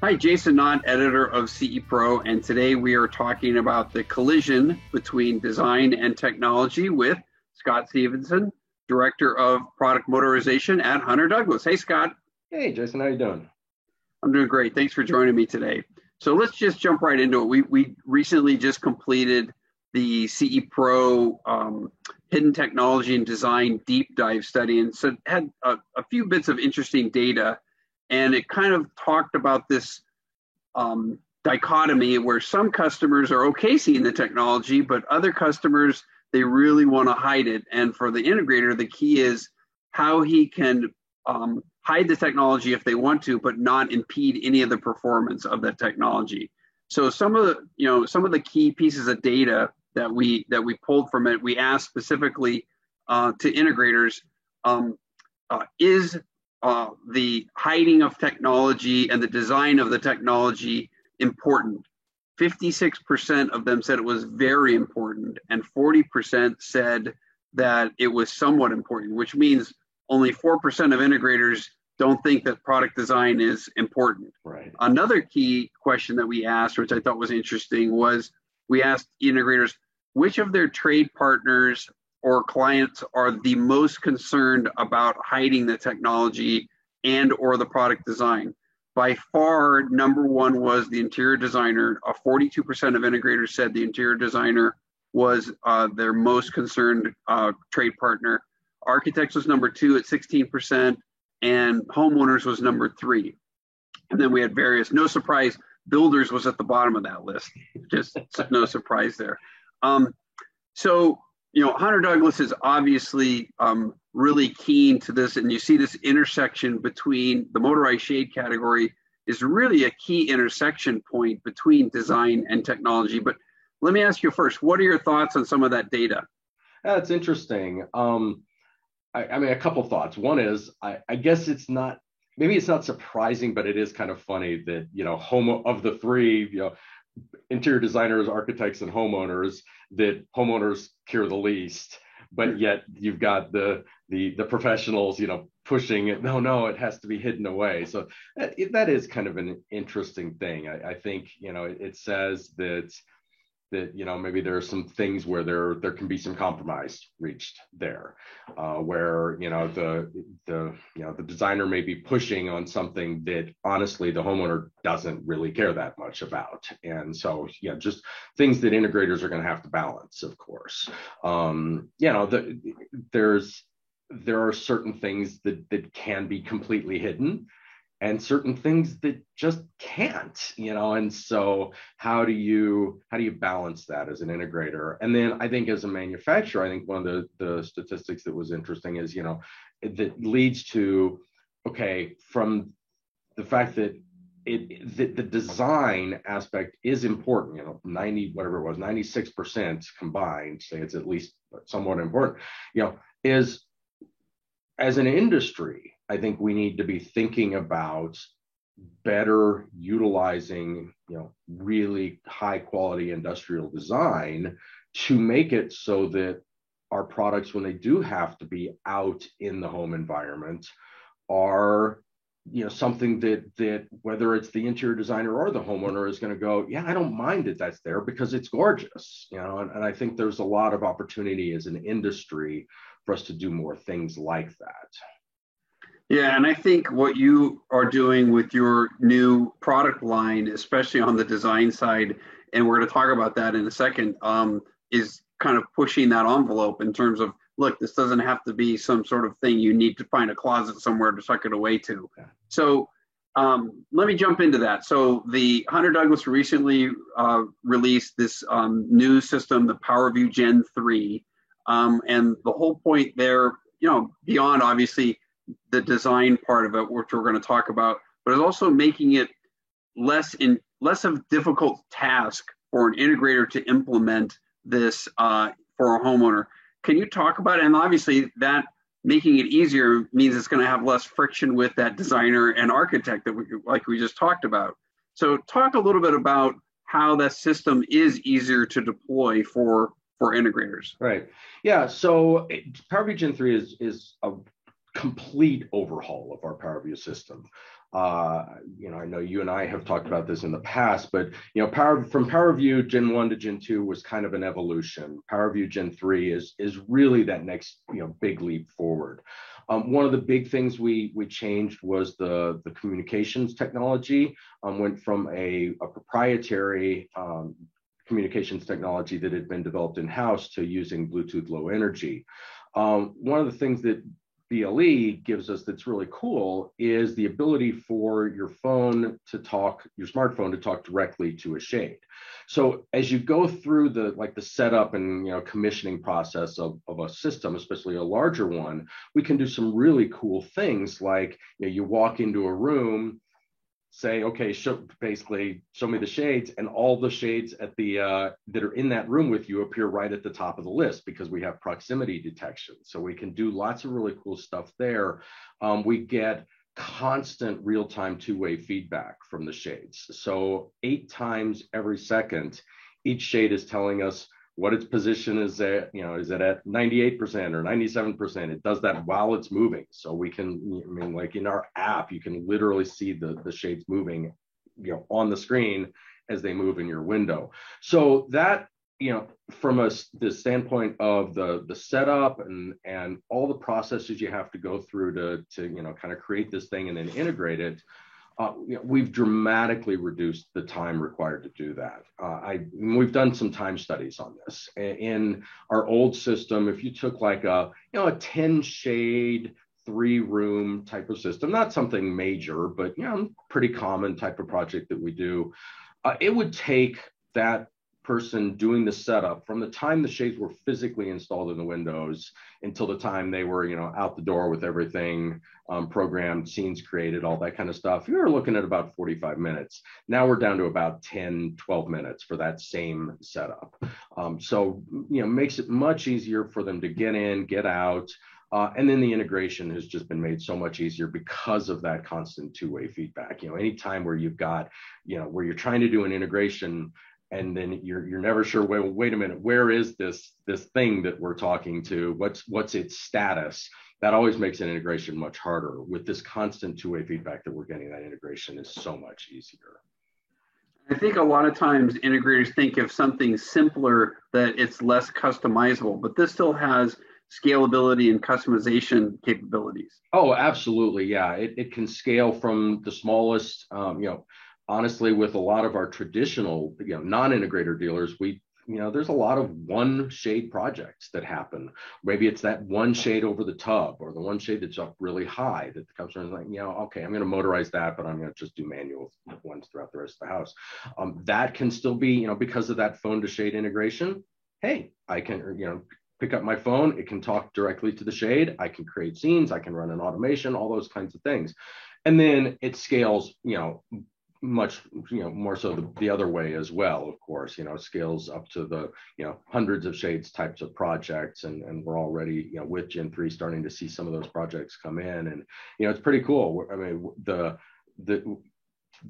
Hi, Jason Knott, editor of CE Pro, and today we are talking about the collision between design and technology with Scott Stevenson, Director of Product Motorization at Hunter Douglas. Hey, Scott. Hey, Jason, how you doing? I'm doing great. Thanks for joining me today. So let's just jump right into it. We recently just completed the CE Pro Hidden Technology and Design Deep Dive study, and so it had a few bits of interesting data. And it kind of talked about this dichotomy where some customers are okay seeing the technology, but other customers, they really want to hide it. And for the integrator, the key is how he can hide the technology if they want to, but not impede any of the performance of that technology. So some of the key pieces of data that we pulled from it, we asked specifically to integrators, is the hiding of technology and the design of the technology important? 56% of them said it was very important, and 40% said that it was somewhat important, which means only 4% of integrators don't think that product design is important. Right. Another key question that we asked, which I thought was interesting, was we asked integrators which of their trade partners or clients are the most concerned about hiding the technology and or the product design. By far, number one was the interior designer. 42% of integrators said the interior designer was their most concerned trade partner. Architects was number two at 16%, and homeowners was number three. And then we had various, no surprise, builders was at the bottom of that list. Just no surprise there. So, Hunter Douglas is obviously really keen to this, and you see this intersection between the motorized shade category is really a key intersection point between design and technology. But let me ask you first, what are your thoughts on some of that data? That's interesting. I mean, a couple thoughts. One is, I guess maybe it's not surprising, but it is kind of funny that, of the three, interior designers, architects, and homeowners, that homeowners care the least, but yet you've got the professionals, pushing it. No, it has to be hidden away. So that is kind of an interesting thing. I think, it says that maybe there are some things where there can be some compromise reached there, where the designer may be pushing on something that honestly the homeowner doesn't really care that much about, and so just things that integrators are going to have to balance, of course. There are certain things that can be completely hidden, and certain things that just can't, and so how do you balance that as an integrator? And then I think as a manufacturer, I think one of the statistics that was interesting is, that leads to, from the fact that the design aspect is important, 96% combined say it's at least somewhat important, is, as an industry, I think we need to be thinking about better utilizing, really high quality industrial design to make it so that our products, when they do have to be out in the home environment, are, something that whether it's the interior designer or the homeowner is going to go, I don't mind that that's there because it's gorgeous, and I think there's a lot of opportunity as an industry for us to do more things like that. Yeah, and I think what you are doing with your new product line, especially on the design side, and we're going to talk about that in a second, is kind of pushing that envelope in terms of, look, this doesn't have to be some sort of thing you need to find a closet somewhere to tuck it away to. Yeah. So let me jump into that. So the Hunter Douglas recently released this new system, the PowerView Gen 3, and the whole point there, beyond obviously the design part of it, which we're going to talk about, but it's also making it less of difficult task for an integrator to implement this for a homeowner. Can you talk about it? And obviously that making it easier means it's going to have less friction with that designer and architect that we just talked about. So talk a little bit about how that system is easier to deploy for integrators. Right. Yeah. So PowerView Gen 3 is a complete overhaul of our PowerView system. I know you and I have talked about this in the past, but from PowerView Gen 1 to Gen 2 was kind of an evolution. PowerView Gen 3 is really that next big leap forward. One of the big things we changed was the communications technology. Went from a proprietary communications technology that had been developed in-house to using Bluetooth Low Energy. One of the things that BLE gives us that's really cool is the ability for your smartphone to talk directly to a shade. So as you go through the setup and commissioning process of a system, especially a larger one, we can do some really cool things like you walk into a room, say, okay, basically show me the shades, and all the shades that are in that room with you appear right at the top of the list because we have proximity detection. So we can do lots of really cool stuff there. We get constant real-time two-way feedback from the shades. So 8 times every second, each shade is telling us what its position is at, is it at 98% or 97%? It does that while it's moving. So we can, like in our app, you can literally see the shades moving, on the screen as they move in your window. So that, from the standpoint of the setup and all the processes you have to go through to kind of create this thing and then integrate it, we've dramatically reduced the time required to do that. We've done some time studies on this. In our old system, if you took like a 10 shade, 3-room type of system, not something major, but pretty common type of project that we do, it would take that person doing the setup from the time the shades were physically installed in the windows until the time they were out the door with everything programmed, scenes created, all that kind of stuff. You were looking at about 45 minutes. Now we're down to about 10-12 minutes for that same setup. So makes it much easier for them to get in, get out. And then the integration has just been made so much easier because of that constant two-way feedback. Anytime where you've got, where you're trying to do an integration and then you're never sure, wait a minute, where is this thing that we're talking to? What's its status? That always makes an integration much harder. With this constant two-way feedback that we're getting, that integration is so much easier. I think a lot of times integrators think of something simpler that it's less customizable, but this still has scalability and customization capabilities. Oh, absolutely. Yeah. It can scale from the smallest, honestly, with a lot of our traditional, non-integrator dealers, there's a lot of one shade projects that happen. Maybe it's that one shade over the tub or the one shade that's up really high that the customer is like, okay, I'm going to motorize that, but I'm going to just do manual ones throughout the rest of the house. That can still be, because of that phone to shade integration. Hey, I can, pick up my phone. It can talk directly to the shade. I can create scenes. I can run an automation, all those kinds of things. And then it scales, much more so the other way as well, of course, scales up to the hundreds of shades types of projects, and we're already with Gen 3 starting to see some of those projects come in, and it's pretty cool. I mean,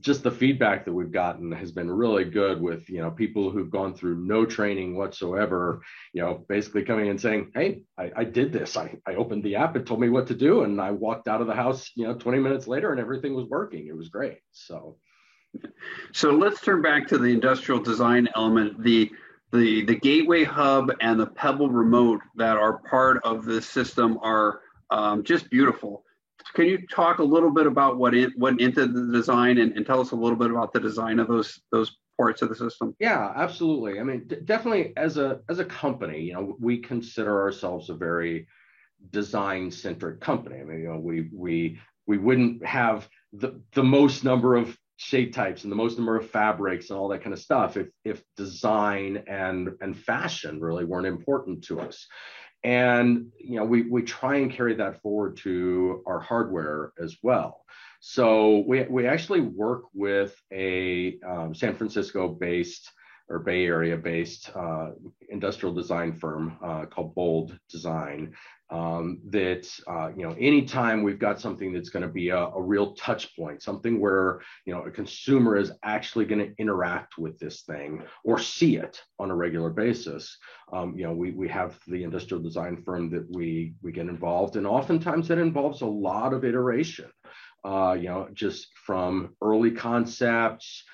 just the feedback that we've gotten has been really good with people who've gone through no training whatsoever, basically coming and saying, hey, I did this. I opened the app, it told me what to do, and I walked out of the house 20 minutes later and everything was working. It was great. So let's turn back to the industrial design element. The Gateway Hub and the Pebble Remote that are part of this system are just beautiful. Can you talk a little bit about what went into the design and tell us a little bit about the design of those parts of the system? Yeah, absolutely. I mean, definitely as a company, we consider ourselves a very design-centric company. I mean, we wouldn't have the most number of shade types and the most number of fabrics and all that kind of stuff if design and fashion really weren't important to us. And we try and carry that forward to our hardware as well. So we actually work with a San Francisco-based or Bay Area based industrial design firm called Bold Design. Anytime we've got something that's going to be a real touch point, something where a consumer is actually going to interact with this thing or see it on a regular basis, we have the industrial design firm that we get involved, and oftentimes that involves a lot of iteration. Just from early concepts,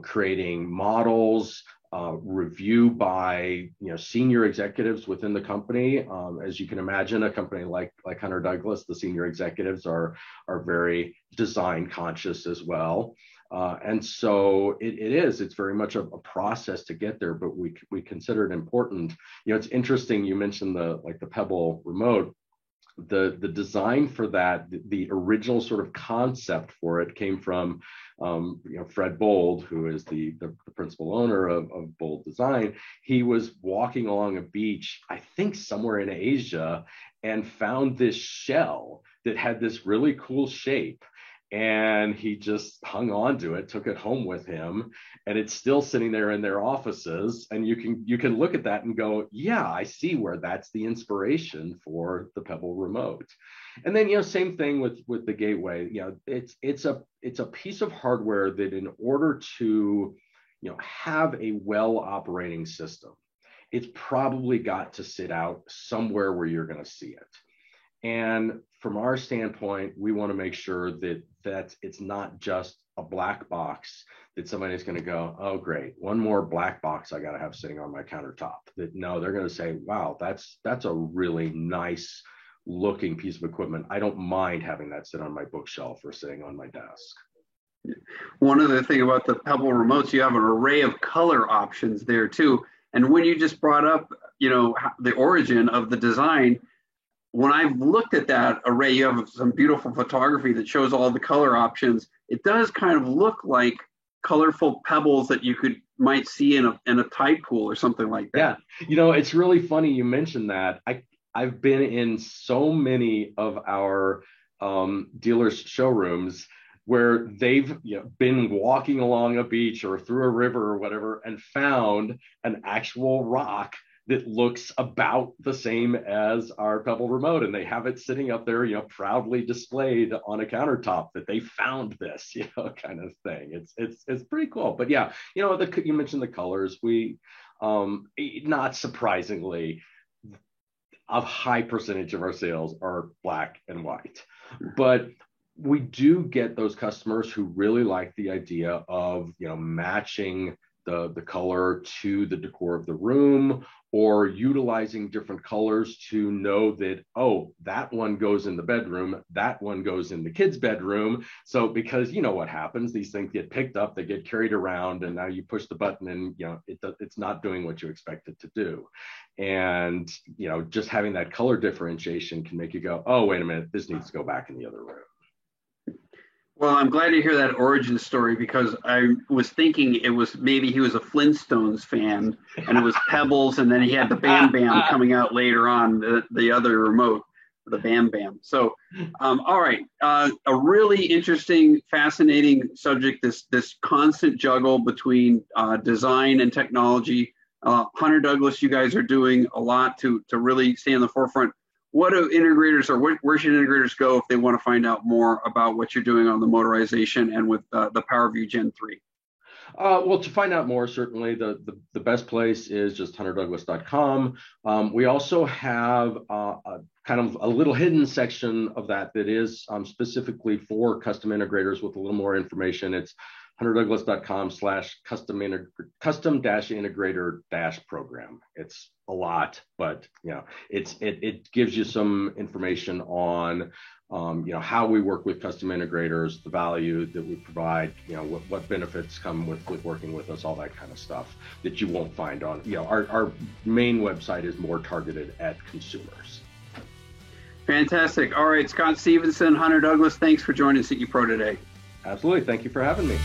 creating models, review by senior executives within the company. As you can imagine, a company like Hunter Douglas, the senior executives are very design conscious as well. And so it's very much a process to get there, but we consider it important. It's interesting, you mentioned the Pebble remote. The design for that, the original sort of concept for it came from Fred Bold, who is the principal owner of Bold Design. He was walking along a beach, I think somewhere in Asia, and found this shell that had this really cool shape. And he just hung on to it, took it home with him, and it's still sitting there in their offices. And you can look at that and go, yeah, I see where that's the inspiration for the Pebble remote. And then same thing with the Gateway. It's a piece of hardware that, in order to have a well operating system, it's probably got to sit out somewhere where you're going to see it. And from our standpoint, we want to make sure that it's not just a black box that somebody's going to go, oh, great, one more black box I got to have sitting on my countertop. No, they're going to say, wow, that's a really nice looking piece of equipment. I don't mind having that sit on my bookshelf or sitting on my desk. One other thing about the Pebble remotes, you have an array of color options there too. And when you just brought up, the origin of the design, when I've looked at that array, you have some beautiful photography that shows all the color options. It does kind of look like colorful pebbles that you might see in a tide pool or something like that. Yeah, it's really funny you mentioned that. I've been in so many of our dealers' showrooms where they've been walking along a beach or through a river or whatever and found an actual rock that looks about the same as our Pebble remote, and they have it sitting up there, proudly displayed on a countertop that they found this, kind of thing. It's pretty cool. But yeah, you mentioned the colors. We, not surprisingly, a high percentage of our sales are black and white, but we do get those customers who really like the idea of matching the color to the decor of the room, or utilizing different colors to know that, oh, that one goes in the bedroom, that one goes in the kids' bedroom. So because what happens, these things get picked up, they get carried around, and now you push the button and it's not doing what you expect it to do. And just having that color differentiation can make you go, oh, wait a minute, this needs to go back in the other room. Well, I'm glad to hear that origin story, because I was thinking it was maybe he was a Flintstones fan and it was Pebbles, and then he had the Bam Bam coming out later on, the other remote, the Bam Bam. So, all right, a really interesting, fascinating subject, this constant juggle between design and technology. Hunter Douglas, you guys are doing a lot to really stay in the forefront. What do integrators, or where should integrators go if they want to find out more about what you're doing on the motorization and with the PowerView Gen 3? Well, to find out more, certainly the best place is just hunterdouglas.com. We also have kind of a little hidden section of that is specifically for custom integrators with a little more information. It's hunterdouglas.com/custom-integrator-program. It's a lot, but it gives you some information on how we work with custom integrators, the value that we provide, what benefits come with working with us, all that kind of stuff that you won't find on, our main website is more targeted at consumers. Fantastic. All right, Scott Stevenson, Hunter Douglas, thanks for joining CE Pro today. Absolutely. Thank you for having me.